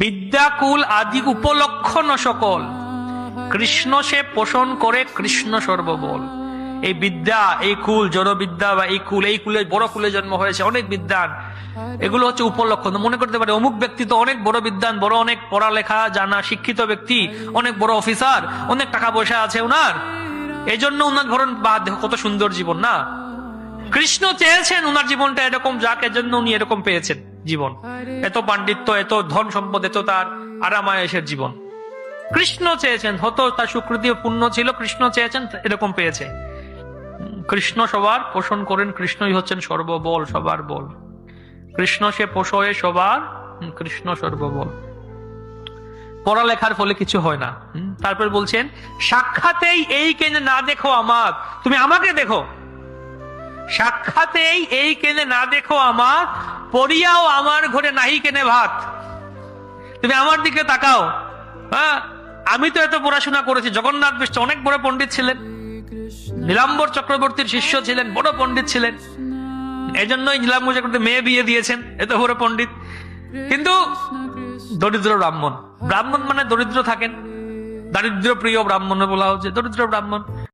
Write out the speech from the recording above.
বিদ্যাকুল আদি উপলক্ষণ সকল, কৃষ্ণ সে পোষণ করে কৃষ্ণ সর্ববল। এই বিদ্যা, এই কুল, জড় বিদ্যা বা এই কুলে বড় কুলে জন্ম হয়েছে অনেক বিদ্যান, এগুলো হচ্ছে উপলক্ষণ। মনে করতে পারে অমুক ব্যক্তি তো অনেক বড় বিদ্যান, বড় অনেক পড়ালেখা জানা শিক্ষিত ব্যক্তি, অনেক বড় অফিসার, অনেক টাকা পয়সা আছে ওনার, এই জন্য ওনার ধরুন বা দেখো কত সুন্দর জীবন। না, কৃষ্ণ চেয়েছেন ওনার জীবনটা এরকম যাক, এজন্য উনি এরকম পেয়েছেন জীবন, এত পাণ্ডিত্য, এত ধন সম্পদ, এত তার আরামায়েশের জীবন। কৃষ্ণ চেয়েছেন, হতো তার সুকৃতি পূর্ণ ছিল, কৃষ্ণ চেয়েছেন এরকম পেয়েছে। কৃষ্ণ সবার পোষণ করেন, কৃষ্ণই হচ্ছেন সর্ববল, সবার বল। কৃষ্ণ সে পোষয়ে সবার, কৃষ্ণ সর্ববল। পড়ালেখার ফলে কিছু হয় না। তারপর বলছেন, সাক্ষাতেই এই কেনে না দেখো আমার, তুমি আমাকে দেখো। সাক্ষাতেই এই কেনে না দেখো আমার, পড়িয়াও আমার ঘরে নাহি কেনে ভাত। তুমি আমার দিকে তাকাও। হ্যাঁ, আমি তো এত পড়াশোনা করেছি। জগন্নাথ মিশ্র অনেক বড় পণ্ডিত ছিলেন, নীলাম্বর চক্রবর্তীর শিষ্য ছিলেন, বড় পণ্ডিত ছিলেন, এই জন্যই নীলাম্বর চক্রবর্তী মেয়ে বিয়ে দিয়েছেন, এত বড় পণ্ডিত। কিন্তু দরিদ্র ব্রাহ্মণ, ব্রাহ্মণ মানে দরিদ্র থাকেন, দারিদ্র প্রিয় ব্রাহ্মণ বলা হচ্ছে, দরিদ্র ব্রাহ্মণ।